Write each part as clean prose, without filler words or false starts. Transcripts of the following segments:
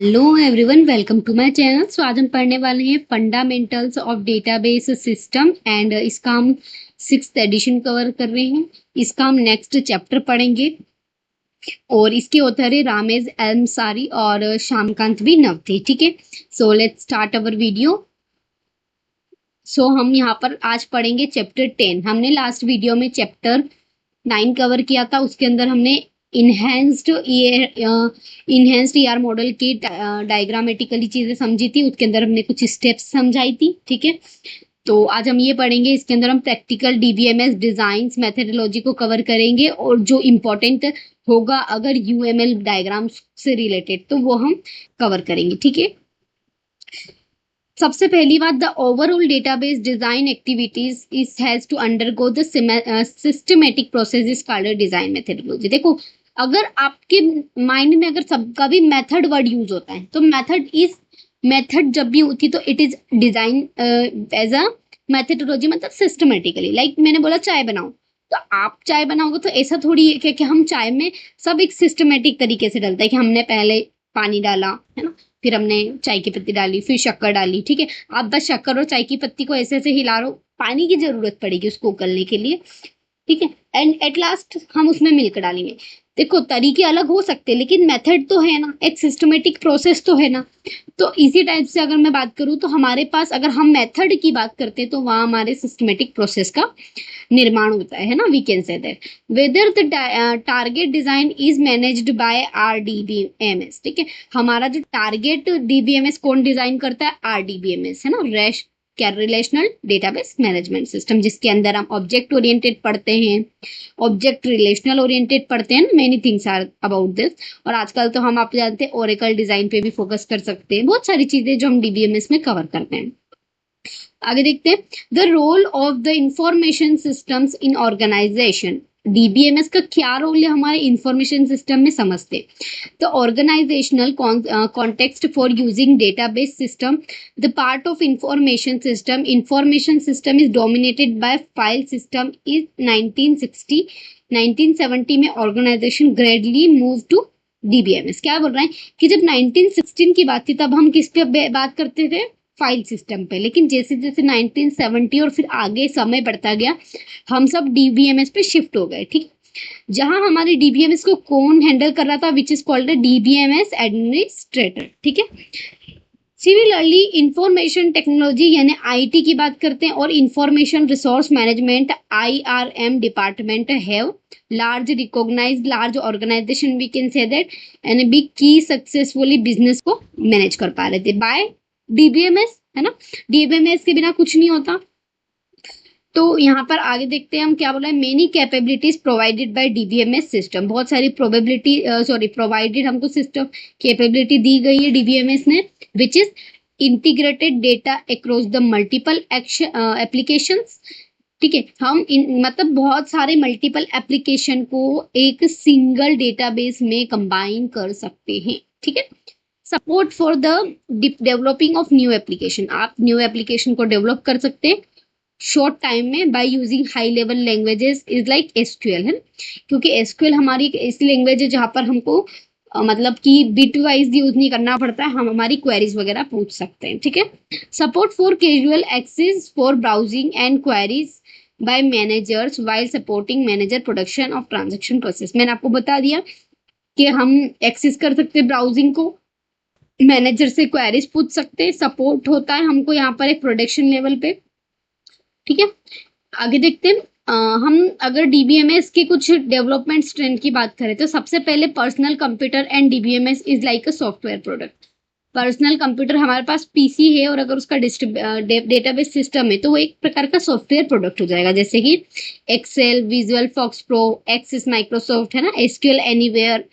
Hello everyone, welcome to my channel. So आज हम पढ़ने वाले हैं fundamentals of database system and इसका हम 6th एडिशन कवर कर रहे हैं। इसका हम नेक्स्ट चैप्टर पढ़ेंगे और इसके ऑथर है रामेश एलमसारी और श्यामकांत भी नवथे। ठीक है, so let's start our video. हम यहाँ पर आज पढ़ेंगे चैप्टर 10। हमने लास्ट वीडियो में चैप्टर 9 कवर किया था। उसके अंदर हमने इनहेंस्ड ईआर मॉडल की डायग्रामेटिकली चीजें समझी थी। उसके अंदर हमने कुछ स्टेप्स समझाई थी। ठीक है, तो आज हम ये पढ़ेंगे। इसके अंदर हम प्रैक्टिकल डीबीएमएस डिजाइन मेथडोलॉजी को कवर करेंगे और जो इम्पोर्टेंट होगा अगर यूएमएल डायग्राम्स से रिलेटेड तो वो हम कवर करेंगे। ठीक है, सबसे पहली बात, the overall database design activities is has to undergo the systematic process is called design methodology. देखो, अगर आपके माइंड में अगर सबका भी मेथड वर्ड यूज होता है तो मेथड जब भी होती तो it is design as a methodology, मतलब सिस्टमेटिकली। लाइक मैंने बोला चाय बनाओ, तो आप चाय बनाओगे तो ऐसा थोड़ी है कि हम चाय में सब एक सिस्टमेटिक तरीके से डलता है कि हमने पहले पानी डाला, है ना, फिर हमने चाय की पत्ती डाली, फिर शक्कर डाली। ठीक है, आप बस शक्कर और चाय की पत्ती को ऐसे ऐसे हिला रहे हो, पानी की जरूरत पड़ेगी उसको उगलने के लिए। ठीक है, एंड एट लास्ट हम उसमें मिल्क डालेंगे। देखो, तरीके अलग हो सकते हैं लेकिन मेथड तो है ना, एक सिस्टमेटिक प्रोसेस तो है ना। तो इसी टाइप से अगर मैं बात करूं तो हमारे पास, अगर हम मेथड की बात करते हैं तो वहां हमारे सिस्टमेटिक प्रोसेस का निर्माण होता है ना। We can say that whether the target design is managed by RDBMS. ठीक है, हमारा जो टारगेट डीबीएमएस कौन डिजाइन करता है? आरडीबीएमएस, है ना, रेश क्या, रिलेशनल डेटाबेस मैनेजमेंट सिस्टम, जिसके अंदर हम ऑब्जेक्ट ओरिएंटेड पढ़ते हैं, ऑब्जेक्ट रिलेशनल ओरिएंटेड पढ़ते हैं, many things are about this. और आजकल तो हम, आप जानते हैं, ओरेकल डिजाइन पे भी फोकस कर सकते हैं। बहुत सारी चीजें जो हम डीबीएमएस में कवर करते हैं। आगे देखते हैं, the role of the information systems in organisation. DBMS का क्या रोल है हमारे इंफॉर्मेशन सिस्टम में, समझते। The organisational context for using database system, the part of information system is dominated by file system is 1970 में organisation gradually move to DBMS. क्या बोल रहे हैं कि जब 1916 की बात थी तब हम किस पे बात करते थे? फाइल सिस्टम पे। लेकिन जैसे जैसे 1970 और फिर आगे समय बढ़ता गया, हम सब डीबीएमएस पे शिफ्ट हो गए। ठीक, जहां हमारे डीबीएमएस को कौन हैंडल कर रहा था? Which is called DBMS administrator. ठीक है, सिमिलरली इंफॉर्मेशन टेक्नोलॉजी यानी आईटी की बात करते हैं और information resource management IRM department have large recognised large organisation, we can say that, and big की सक्सेसफुली बिजनेस को मैनेज कर पा रहे थे बाय डीबीएमएस, है ना। डीबीएमएस के बिना कुछ नहीं होता। तो यहाँ पर आगे देखते हैं हम क्या बोला है, many capabilities provided by DBMS system. बहुत सारी प्रोवाइडेड हमको सिस्टम कैपेबिलिटी दी गई है डीबीएमएस ने, which is integrated data across the multiple applications. ठीक है, हम मतलब बहुत सारे मल्टीपल एप्लीकेशन को एक सिंगल डेटाबेस में कंबाइन कर सकते हैं। ठीक है, support for the developing of new application. आप न्यू एप्लीकेशन को डेवलप कर सकते हैं शॉर्ट टाइम में by using high level languages is like SQL, है, क्योंकि एसक्यूएल हमारी एक ऐसी लैंग्वेज है जहां पर हमको मतलब कि बिट वाइज यूज नहीं करना पड़ता है, हम हमारी क्वेरीज वगैरह पूछ सकते हैं। ठीक है, support for casual access for browsing and queries by managers while supporting manager production of transaction process. मैंने आपको बता दिया कि हम एक्सेस कर सकते हैं ब्राउजिंग को, मैनेजर से क्वेरीज पूछ सकते हैं, सपोर्ट होता है हमको यहाँ पर एक प्रोडक्शन लेवल पे। ठीक है, आगे देखते हैं। हम अगर डीबीएमएस के कुछ डेवलपमेंट स्ट्रेंथ की बात करें तो सबसे पहले personal computer and DBMS is like a software product. Personal computer हमारे पास पीसी है और अगर उसका डेटाबेस सिस्टम है तो वो एक प्रकार का सॉफ्टवेयर प्रोडक्ट हो जाएगा, जैसे कि Excel, Visual FoxPro, Access Microsoft, है ना, एसक्यूएल एनीवेयर,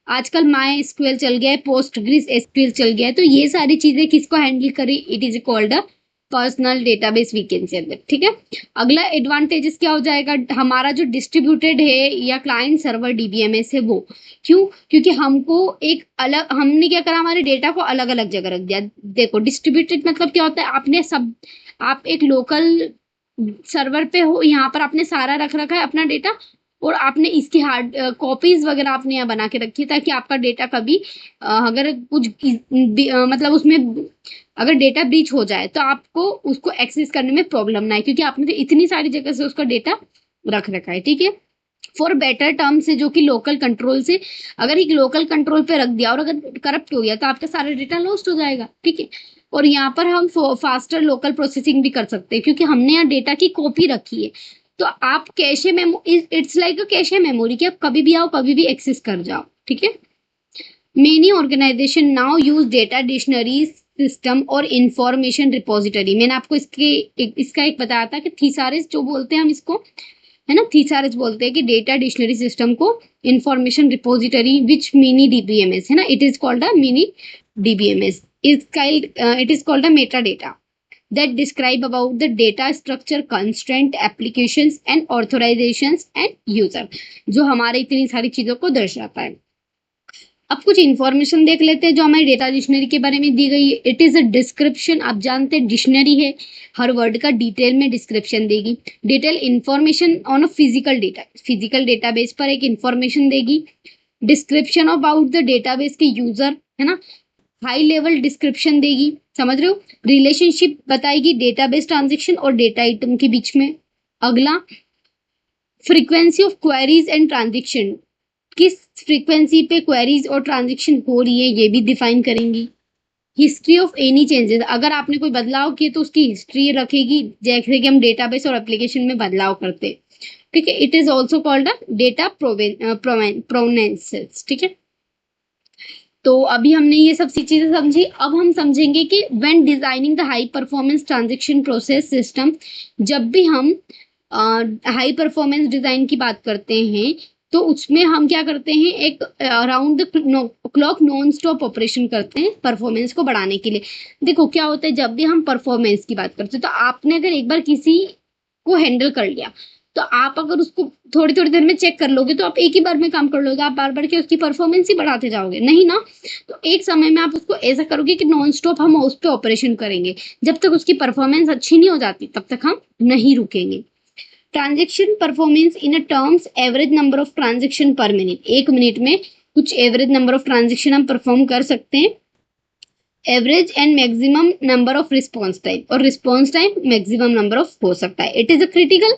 आजकल माई एसक्यूएल चल गया है, पोस्टग्रिस एसक्यूएल चल गया है। तो ये सारी चीजें किसको हैंडल करी? It is called a personal database, we can say. ठीक है, अगला एडवांटेजेस क्या हो जाएगा? हमारा जो डिस्ट्रीब्यूटेड है या क्लाइंट सर्वर डीबीएमएस है वो, क्यों? क्योंकि हमको एक अलग, हमने क्या करा, हमारे डेटा को अलग अलग जगह रख दिया। देखो, डिस्ट्रीब्यूटेड मतलब क्या होता है, आपने सब, आप एक लोकल सर्वर पे हो, यहाँ पर आपने सारा रख रखा है अपना डेटा, और आपने इसकी हार्ड कॉपीज वगैरह आपने यहाँ बना के रखी है, ताकि आपका डेटा कभी अगर कुछ मतलब उसमें अगर डेटा ब्रीच हो जाए तो आपको उसको एक्सेस करने में प्रॉब्लम ना आए, क्योंकि आपने तो इतनी सारी जगह से उसका डेटा रख रखा है। ठीक है, फॉर बेटर टर्म से, जो कि लोकल कंट्रोल से, अगर एक लोकल कंट्रोल पे रख दिया और अगर करप्ट हो गया तो आपका सारा डेटा लॉस्ट हो जाएगा। ठीक है, और यहाँ पर हम फास्टर लोकल प्रोसेसिंग भी कर सकते हैं, क्योंकि हमने यहाँ डेटा की कॉपी रखी है। तो आप cache memo it's like a cache memory, कि आप कभी भी आओ कभी भी एक्सेस कर जाओ। ठीक है, many organisation now use data dictionary system और इंफॉर्मेशन रिपोजिटरी। मैंने आपको इसका एक बताया था कि थीसारस जो बोलते हैं हम इसको, है ना, थीसारस बोलते हैं कि डेटा डिक्शनरी सिस्टम को इंफॉर्मेशन रिपोजिटरी विच मिनी डीबीएमएस, है ना, it is called a mini DBMS, it is called a Meta data that describe about the data structure, constraint, applications and authorizations and user, जो हमारे इतनी सारी चीजों को दर्शाता है। अब कुछ इंफॉर्मेशन देख लेते हैं जो हमारी डेटा डिक्शनरी के बारे में दी गई है। इट इज अ डिस्क्रिप्शन, आप जानते हैं डिक्शनरी है, हर वर्ड का डिटेल में डिस्क्रिप्शन देगी। Detail information on a physical data, physical database पर एक इंफॉर्मेशन देगी। डिस्क्रिप्शन अबाउट द डेटाबेस के यूजर, है ना, हाई लेवल डिस्क्रिप्शन देगी, समझ रहे हो। रिलेशनशिप बताएगी डेटाबेस ट्रांजेक्शन और डेटा आइटम के बीच में। अगला, frequency of queries and transaction, किस फ्रीक्वेंसी पे क्वेरीज और ट्रांजेक्शन हो रही है ये भी डिफाइन करेंगी। हिस्ट्री ऑफ एनी चेंजेस, अगर आपने कोई बदलाव किए तो उसकी हिस्ट्री रखेगी, जैसे कि हम डेटाबेस और एप्लीकेशन में बदलाव करते हैं। ठीक है, it is also called a data provenances. ठीक है, तो अभी हमने ये सब चीजें समझी। अब हम समझेंगे कि when designing the high performance transaction process system, जब भी हम हाई परफॉर्मेंस डिजाइन की बात करते हैं तो उसमें हम क्या करते हैं, एक around the clock non stop operation करते हैं परफॉर्मेंस को बढ़ाने के लिए। देखो क्या होता है, जब भी हम परफॉर्मेंस की बात करते हैं तो आपने अगर एक बार किसी को हैंडल कर लिया तो आप अगर उसको थोड़ी थोड़ी देर में चेक कर लोगे तो आप एक ही बार में काम कर लोगे, आप बार बार के उसकी परफॉर्मेंस ही बढ़ाते जाओगे नहीं ना। तो एक समय में आप उसको ऐसा करोगे कि नॉन स्टॉप हम उस पर ऑपरेशन करेंगे, जब तक उसकी परफॉर्मेंस अच्छी नहीं हो जाती तब तक हम नहीं रुकेंगे। Transaction performance in a terms average number of transaction per minute, एक मिनट में कुछ एवरेज नंबर ऑफ ट्रांजेक्शन हम परफॉर्म कर सकते हैं। Average and maximum number of response time, और response time maximum number of हो सकता है। इट इज अ क्रिटिकल,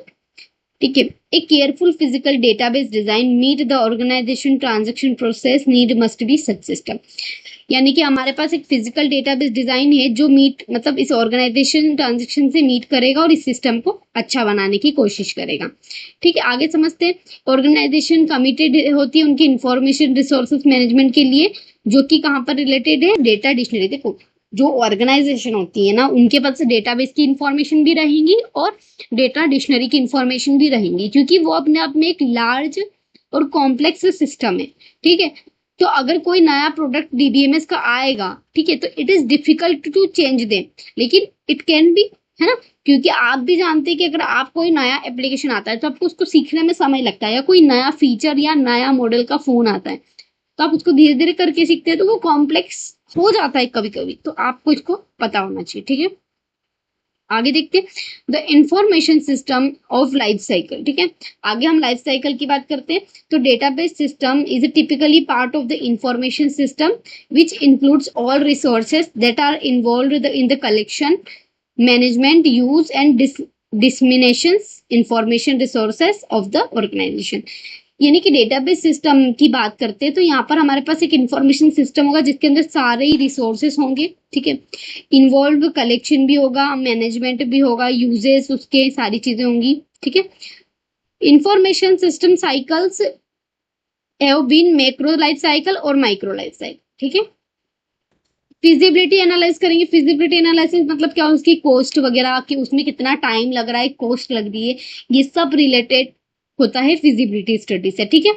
ठीक है, एक careful physical database design meet the organisation transaction process need must be such system, यानी कि हमारे पास एक फिजिकल डेटाबेस डिजाइन है जो मीट मतलब इस ऑर्गेनाइजेशन ट्रांजैक्शन से मीट करेगा और इस सिस्टम को अच्छा बनाने की कोशिश करेगा। ठीक है, आगे समझते हैं। ऑर्गेनाइजेशन कमिटेड होती है उनकी इंफॉर्मेशन रिसोर्सेज मैनेजमेंट के लिए, जो कि कहाँ पर रिलेटेड है, डेटा डिक्शनरी। देखो जो ऑर्गेनाइजेशन होती है ना उनके पास डेटाबेस की इंफॉर्मेशन भी रहेंगी और डेटा डिक्शनरी की इंफॉर्मेशन भी रहेंगी, क्योंकि वो अपने आप में एक लार्ज और कॉम्प्लेक्स सिस्टम है। ठीक है, तो अगर कोई नया प्रोडक्ट डीबीएमएस का आएगा, ठीक है, तो it is difficult to change them, लेकिन इट कैन बी, है ना, क्योंकि आप भी जानते हैं कि अगर आप कोई नया एप्लीकेशन आता है तो आपको उसको सीखने में समय लगता है, या कोई नया फीचर या नया मॉडल का फोन आता है तो आप उसको धीरे धीरे करके सीखते हैं, तो वो कॉम्प्लेक्स हो जाता है कभी कभी, तो आपको इसको पता होना चाहिए। ठीक है, आगे देखते हैं the information system of life cycle. ठीक है, आगे हम लाइफ साइकिल की बात करते हैं। तो database system is typically part of the information system which includes all resources that are involved in the collection, management, use and dissemination information resources of the organisation. यानी कि डेटाबेस सिस्टम की बात करते हैं तो यहाँ पर हमारे पास एक इंफॉर्मेशन सिस्टम होगा जिसके अंदर सारे ही रिसोर्सेस होंगे। ठीक है, इन्वॉल्व कलेक्शन भी होगा, मैनेजमेंट भी होगा, यूजेस उसके सारी चीजें होंगी। ठीक है, information system cycles have been macro life cycle और माइक्रो लाइफ साइकिल। ठीक है, फिजिबिलिटी एनालाइज करेंगे। फिजिबिलिटी एनालिसिस मतलब क्या, उसकी कॉस्ट वगैरह कि उसमें कितना टाइम लग रहा है, कॉस्ट लग रही है, ये सब रिलेटेड होता है फिजिबिलिटी स्टडी से। ठीक है,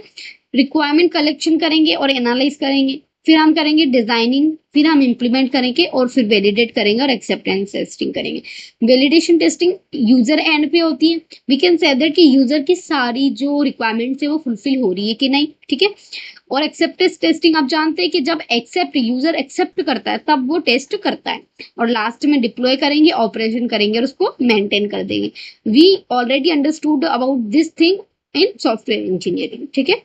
रिक्वायरमेंट कलेक्शन करेंगे और एनालाइज करेंगे, फिर हम करेंगे डिजाइनिंग, फिर हम इंप्लीमेंट करेंगे और फिर वैलिडेट करेंगे और एक्सेप्टेंस टेस्टिंग करेंगे। वैलिडेशन टेस्टिंग यूजर एंड पे होती है, वी कैन से दैट कि यूजर की सारी जो रिक्वायरमेंट्स है वो फुलफिल हो रही है कि नहीं। ठीक है, और एक्सेप्टेंस टेस्टिंग आप जानते हैं कि जब यूजर एक्सेप्ट करता है तब वो टेस्ट करता है, और लास्ट में डिप्लॉय करेंगे, ऑपरेशन करेंगे और उसको मेंटेन कर देंगे। We already understood about this thing in software engineering. ठीक है,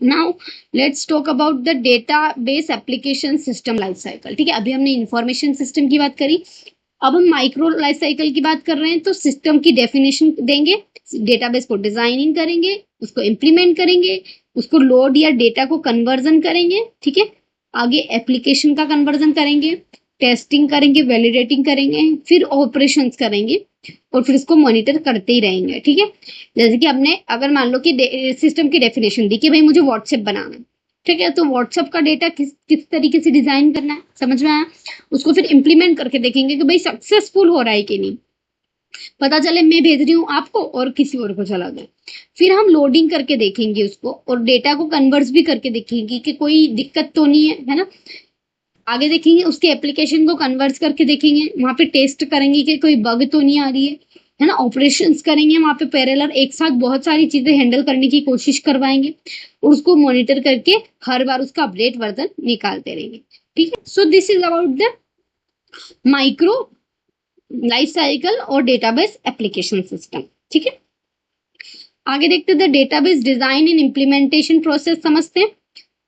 now let's talk about the database application system life cycle. ठीक है, अभी हमने इंफॉर्मेशन सिस्टम की बात करी, अब हम माइक्रो लाइफ साइकिल की बात कर रहे हैं। तो सिस्टम की डेफिनेशन देंगे, डेटाबेस को डिजाइनिंग करेंगे, उसको इम्प्लीमेंट करेंगे, उसको लोड या डेटा को कन्वर्जन करेंगे। ठीक है, आगे एप्लीकेशन का कन्वर्जन करेंगे, टेस्टिंग करेंगे, वैलिडेटिंग करेंगे, फिर ऑपरेशंस करेंगे और फिर इसको मॉनिटर करते ही रहेंगे। ठीक है, जैसे कि हमने अगर मान लो कि सिस्टम की डेफिनेशन दी कि भाई मुझे व्हाट्सएप बनाना है, ठीक है, तो व्हाट्सएप का डेटा किस किस तरीके से डिजाइन करना है, समझ में आया। उसको फिर इम्प्लीमेंट करके देखेंगे कि भाई सक्सेसफुल हो रहा है कि नहीं, पता चले मैं भेज रही हूँ आपको और किसी और को चला गया। फिर हम लोडिंग करके देखेंगे उसको और डेटा को कन्वर्ट भी करके देखेंगे कि कोई दिक्कत तो नहीं है ना। आगे देखेंगे उसके एप्लीकेशन को कन्वर्ट करके देखेंगे, वहां पे टेस्ट करेंगे कि कोई बग तो नहीं आ रही है ना। ऑपरेशंस करेंगे, वहां पे पैरेलल एक साथ बहुत सारी चीजें हैंडल करने की कोशिश करवाएंगे और उसको मॉनिटर करके हर बार उसका अपडेट वर्जन निकालते रहेंगे। ठीक है, so this is about the micro life cycle और डेटाबेस एप्लीकेशन सिस्टम। ठीक है, आगे देखते हैं the database design and implementation process समझते हैं।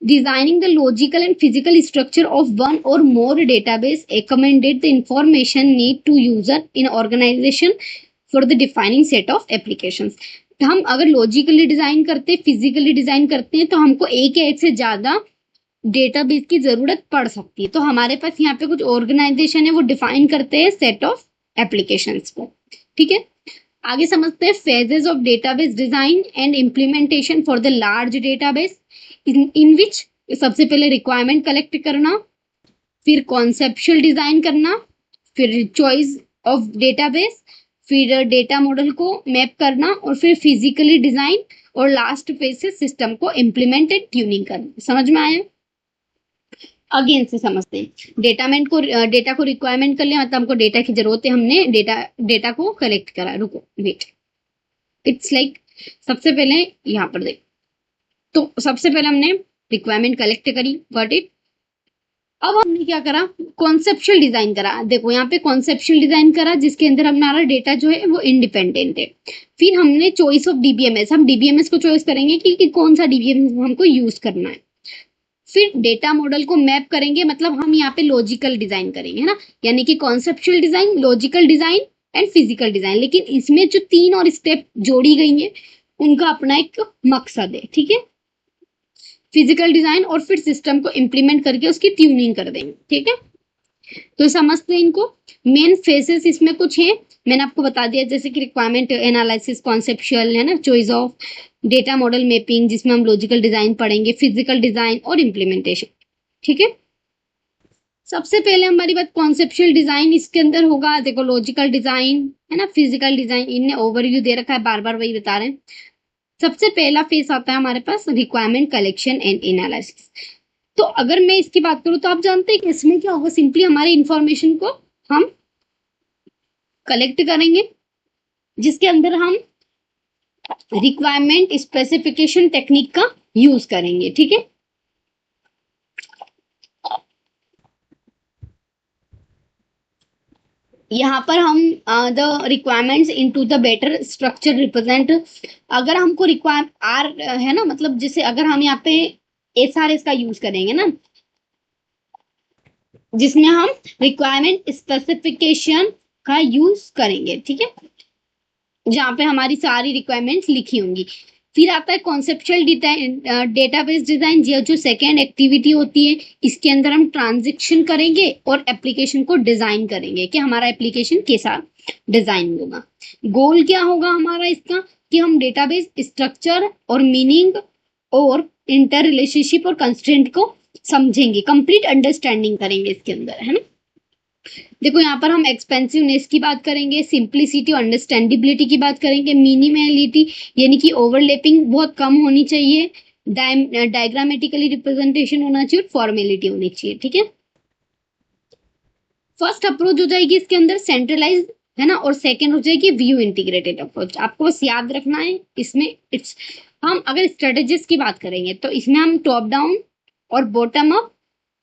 Designing the logical and physical structure of one or more database accommodate the information need to user in organization for the defining set of applications। हम अगर logically design करते हैं, physically design करते हैं, तो हमको एक या एक से ज्यादा डेटाबेस की जरूरत पड़ सकती है। तो हमारे पास यहाँ पे कुछ ऑर्गेनाइजेशन है, वो डिफाइन करते हैं सेट ऑफ एप्लीकेशंस को। ठीक है, आगे समझते हैं phases of database design and implementation for the large database in which सबसे पहले रिक्वायरमेंट कलेक्ट करना, फिर कॉन्सेप्चुअल डिजाइन करना, फिर चॉइस ऑफ डेटाबेस, फिर डेटा मॉडल को मैप करना और फिर फिजिकली डिजाइन और लास्ट फेज से सिस्टम को इम्प्लीमेंट एंड ट्यूनिंग करना। समझ में आया? अगेन से समझते हैं, डेटा को रिक्वायरमेंट कर लिया, मतलब हमको डेटा की जरूरत है, हमने डेटा को कलेक्ट करा। रुको वेट, इट्स लाइक सबसे पहले यहाँ पर देख, तो सबसे पहले हमने रिक्वायरमेंट कलेक्ट करी, गॉट इट। अब हमने क्या करा, कॉन्सेप्चुअल डिजाइन करा। देखो यहाँ पे कॉन्सेप्चुअल डिजाइन करा जिसके अंदर हमारा डेटा जो है वो इंडिपेंडेंट है। फिर हमने चॉइस ऑफ डीबीएमएस, हम डीबीएमएस को चॉइस करेंगे कि कौन सा डीबीएमएस हमको यूज करना है। फिर डेटा मॉडल को मैप करेंगे, मतलब हम यहाँ पे लॉजिकल डिजाइन करेंगे, है ना, यानी कि conceptual design, logical design and physical design. लेकिन इसमें जो 3 और स्टेप जोड़ी गई है उनका अपना एक मकसद है। ठीक है, फिजिकल डिजाइन और फिर सिस्टम को इम्प्लीमेंट करके उसकी ट्यूनिंग कर देंगे। ठीक है, तो समझते हैं इनको। मेन फेसेस इसमें कुछ है, मैंने आपको बता दिया, जैसे कि रिक्वायरमेंट एनालिसिस, कॉन्सेप्चुअल, है ना, choice of data model mapping जिसमें हम लॉजिकल डिजाइन पढ़ेंगे, फिजिकल डिजाइन और इम्प्लीमेंटेशन। ठीक है, सबसे पहले हमारी बात कॉन्सेप्चुअल डिजाइन, इसके अंदर होगा, देखो लॉजिकल डिजाइन, है ना, फिजिकल डिजाइन, इनने ओवरव्यू दे रखा है, बार बार वही बता रहे हैं। सबसे पहला फेस आता है हमारे पास रिक्वायरमेंट कलेक्शन एंड एनालिसिस। तो अगर मैं इसकी बात करूं तो आप जानते हैं कि इसमें क्या होगा, सिंपली हमारी इंफॉर्मेशन को हम कलेक्ट करेंगे जिसके अंदर हम रिक्वायरमेंट स्पेसिफिकेशन टेक्निक का यूज करेंगे। ठीक है, यहाँ पर हम the requirements into the better structure represent, अगर हमको रिक्वायर आर है ना, मतलब जैसे अगर हम यहाँ पे एसआरएस का यूज करेंगे ना, जिसमें हम रिक्वायरमेंट स्पेसिफिकेशन का यूज करेंगे। ठीक है, जहाँ पे हमारी सारी रिक्वायरमेंट्स लिखी होंगी। फिर आता है कॉन्सेप्चुअल डेटाबेस डिजाइन, जो सेकेंड एक्टिविटी होती है, इसके अंदर हम ट्रांजेक्शन करेंगे और एप्लीकेशन को डिजाइन करेंगे कि हमारा एप्लीकेशन कैसा डिजाइन होगा। गोल क्या होगा हमारा इसका, कि हम डेटाबेस स्ट्रक्चर और मीनिंग और इंटर रिलेशनशिप और कंस्ट्रेंट को समझेंगे, कंप्लीट अंडरस्टैंडिंग करेंगे इसके अंदर, है ना। देखो यहाँ पर हम एक्सपेंसिवनेस की बात करेंगे, सिंप्लिसिटी और अंडरस्टैंडेबिलिटी की बात करेंगे, मिनिमलिटी यानी कि ओवरलैपिंग बहुत कम होनी चाहिए, डायग्रामेटिकली रिप्रेजेंटेशन होना चाहिए, फॉर्मेलिटी होनी चाहिए। ठीक है, फर्स्ट अप्रोच हो जाएगी इसके अंदर सेंट्रलाइज, है ना, और सेकेंड हो जाएगी व्यू इंटीग्रेटेड अप्रोच। आपको बस याद रखना है इसमें इट्स, हम अगर स्ट्रेटेजीज की बात करेंगे तो इसमें हम टॉप डाउन और बॉटम अप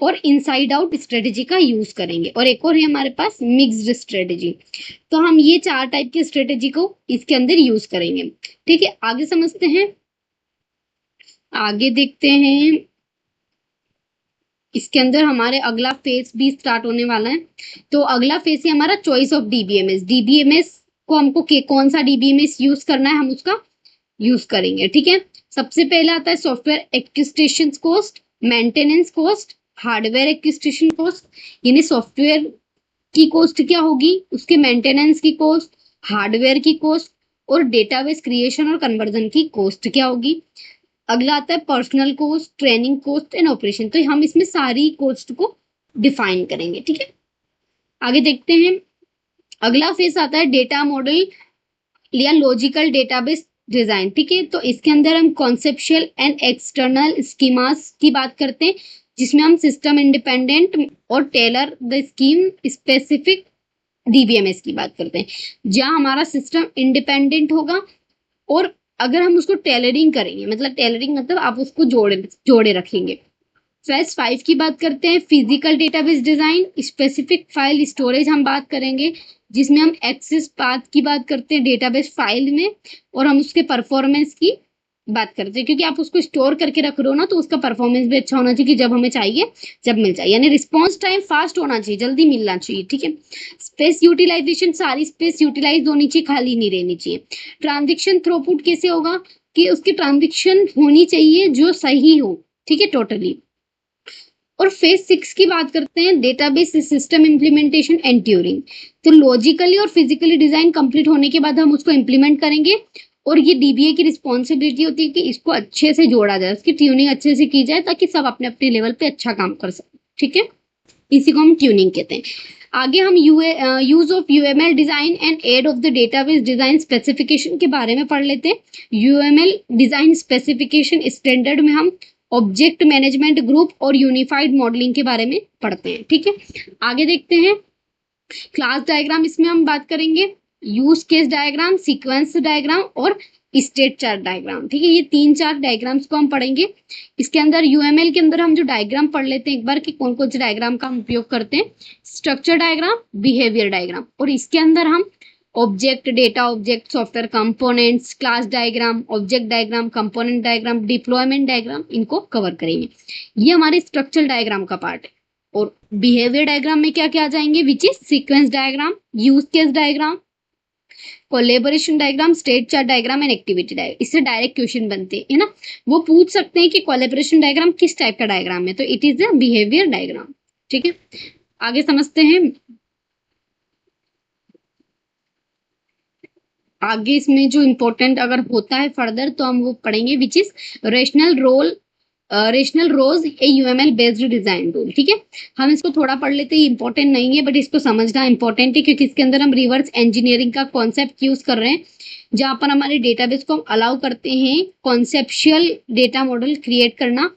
और इनसाइड आउट स्ट्रेटेजी का यूज करेंगे, और एक और है हमारे पास मिक्स्ड स्ट्रेटेजी। तो हम ये 4 टाइप की स्ट्रेटेजी को इसके अंदर यूज करेंगे। ठीक है, आगे समझते हैं, आगे देखते हैं। इसके अंदर हमारे अगला फेज भी स्टार्ट होने वाला है। तो अगला फेज है हमारा चॉइस ऑफ डीबीएमएस। डीबीएमएस को हमको कौन सा डीबीएमएस यूज करना है, हम उसका यूज करेंगे। ठीक है, सबसे पहला आता है software acquisition cost, maintenance cost, hardware acquisition cost, यानी सॉफ्टवेयर की कॉस्ट क्या होगी, उसके मेंटेनेंस की कॉस्ट, हार्डवेयर की कॉस्ट, और डेटाबेस क्रिएशन और कन्वर्जन की कॉस्ट क्या होगी। अगला आता है personal cost, training cost and operation. तो हम इसमें सारी कॉस्ट को डिफाइन करेंगे। ठीक है, आगे देखते हैं। अगला फेज आता है डेटा मॉडल या लॉजिकल डेटाबेस डिजाइन। ठीक है, तो इसके अंदर हम कॉन्सेप्चुअल एंड एक्सटर्नल स्कीमास की बात करते हैं, जिसमें हम सिस्टम इंडिपेंडेंट और tailor the scheme specific DBMS की बात करते हैं, जहां हमारा सिस्टम इंडिपेंडेंट होगा, और अगर हम उसको टेलरिंग करेंगे, मतलब टेलरिंग मतलब आप उसको जोड़े रखेंगे। फेज 5 की बात करते हैं, physical database design, specific file storage हम बात करेंगे, जिसमें हम एक्सेस पाथ की बात करते हैं डेटाबेस फाइल में, और हम उसके परफॉर्मेंस की बात करते हैं, क्योंकि आप उसको स्टोर करके रख रहे हो ना, तो उसका परफॉर्मेंस भी अच्छा होना चाहिए कि जब हमें चाहिए जब मिल जाए, यानी रिस्पॉन्स टाइम फास्ट होना चाहिए, जल्दी मिलना चाहिए। ठीक है, स्पेस यूटिलाइजेशन, सारी स्पेस यूटिलाइज होनी चाहिए, खाली नहीं रहनी चाहिए। ट्रांजेक्शन थ्रूपुट कैसे होगा, कि उसकी ट्रांजेक्शन होनी चाहिए जो सही हो। ठीक है, टोटली। और फेज 6 की बात करते हैं, database system implementation and Turing. तो लॉजिकली और फिजिकली डिजाइन कंप्लीट होने के बाद हम उसको इम्प्लीमेंट करेंगे, और ये डीबीए की रिस्पॉन्सिबिलिटी होती है कि इसको अच्छे से जोड़ा जाए, उसकी ट्यूनिंग अच्छे से की जाए, ताकि सब अपने अपने लेवल पे अच्छा काम कर सके। ठीक है, इसी को हम ट्यूनिंग कहते हैं। आगे हम use of UML design and aid of the database design specification के बारे में पढ़ लेते हैं। यूएमएल डिजाइन स्पेसिफिकेशन स्टैंडर्ड में हम ऑब्जेक्ट मैनेजमेंट ग्रुप और यूनिफाइड मॉडलिंग के बारे में पढ़ते हैं। ठीक है, आगे देखते हैं। क्लास डायग्राम इसमें हम बात करेंगे, use case diagram, sequence diagram और स्टेट चार्ट डायग्राम। ठीक है, ये 3-4 डायग्राम्स को हम पढ़ेंगे। इसके अंदर यूएमएल के अंदर हम जो डायग्राम पढ़ लेते हैं एक बार, कि कौन कौन से डायग्राम का हम उपयोग करते हैं। स्ट्रक्चर डायग्राम, बिहेवियर डायग्राम, और इसके अंदर हम object, data object, software components, class diagram, object diagram, component diagram, deployment diagram, इनको कवर करेंगे। ये हमारे स्ट्रक्चर डायग्राम का पार्ट है। और बिहेवियर डायग्राम में क्या क्या आ जाएंगे, which is sequence diagram, use case diagram, collaboration diagram, state chart diagram and activity diagram. इससे डायरेक्ट क्वेश्चन बनते हैं, है ना। वो पूछ सकते हैं कि कोलेबोरेशन डायग्राम किस टाइप का डायग्राम है, तो it is a behaviour diagram. ठीक है, आगे समझते हैं। आगे इसमें जो इम्पोर्टेंट अगर होता है फर्दर, तो हम वो पढ़ेंगे, which is Rational Rose a UML based design tool. ठीक है, हम इसको थोड़ा पढ़ लेते हैं, इंपॉर्टेंट नहीं है बट इसको समझना इंपॉर्टेंट है, क्योंकि इसके अंदर हम रिवर्स इंजीनियरिंग का कॉन्सेप्ट यूज कर रहे हैं, जहां पर हमारे डेटाबेस को हम अलाउ करते हैं कॉन्सेप्चुअल डेटा मॉडल क्रिएट करना,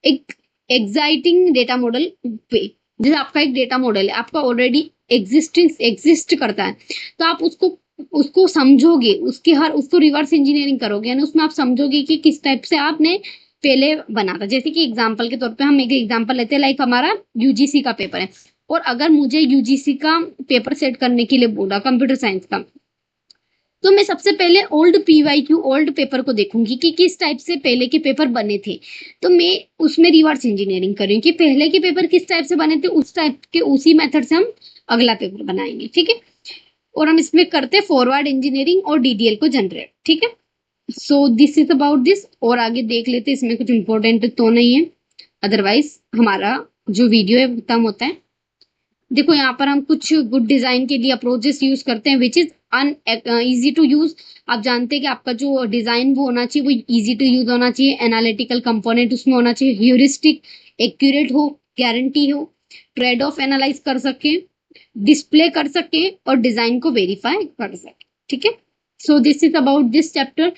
एक एग्जाइटिंग डेटा मॉडल पे। जैसे आपका एक डेटा मॉडल है, आपका ऑलरेडी एग्जिस्ट करता है, तो आप उसको उसको समझोगे, उसको रिवर्स इंजीनियरिंग करोगे, यानी उसमें आप समझोगे कि किस टाइप से आपने पहले बना था। जैसे कि एग्जाम्पल के तौर पे हम एक एग्जाम्पल लेते हैं, लाइक हमारा यूजीसी का पेपर है, और अगर मुझे यूजीसी का पेपर सेट करने के लिए बोला कंप्यूटर साइंस का, तो मैं सबसे पहले ओल्ड पीवाईक्यू, ओल्ड पेपर को देखूंगी कि किस टाइप से पहले के पेपर बने थे। तो मैं उसमें रिवर्स इंजीनियरिंग करूंगी कि पहले के पेपर किस टाइप से बने थे, उस टाइप के उसी मेथड से हम अगला पेपर बनाएंगे। ठीक है, और हम इसमें करते फॉरवर्ड इंजीनियरिंग और डीडीएल को जनरेट। ठीक है, so this is about this. और आगे देख लेते हैं, इसमें कुछ इंपॉर्टेंट तो नहीं है, अदरवाइज हमारा जो वीडियो है खत्म होता है। देखो यहाँ पर हम कुछ गुड डिजाइन के लिए अप्रोचेस यूज करते हैं, which is easy to use. आप जानते हैं कि आपका जो डिजाइन वो होना चाहिए, वो इजी टू यूज होना चाहिए, एनालिटिकल कंपोनेंट उसमें होना चाहिए, ह्यूरिस्टिक एक्यूरेट हो, गारंटी हो, ट्रेड ऑफ एनालाइज कर सके, डिस्प्ले कर सके, और डिजाइन को वेरीफाई कर सके। ठीक है, so this is about this chapter.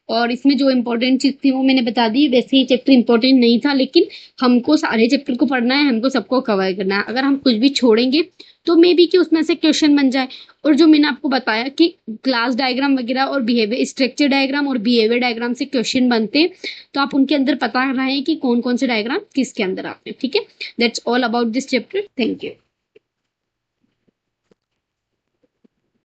और इसमें जो इम्पोर्टेंट चीज थी वो मैंने बता दी। वैसे ये चैप्टर इंपॉर्टेंट नहीं था, लेकिन हमको सारे चैप्टर को पढ़ना है, हमको सबको कवर करना है। अगर हम कुछ भी छोड़ेंगे तो मे बी कि उसमें से क्वेश्चन बन जाए। और जो मैंने आपको बताया कि क्लास डायग्राम वगैरह और बिहेवियर स्ट्रक्चर डायग्राम और बिहेवियर डायग्राम से क्वेश्चन बनते हैं, तो आप उनके अंदर पता रहे कि कौन कौन से डायग्राम किसके अंदर आते हैं। ठीक है, that's all about this chapter. Thank you.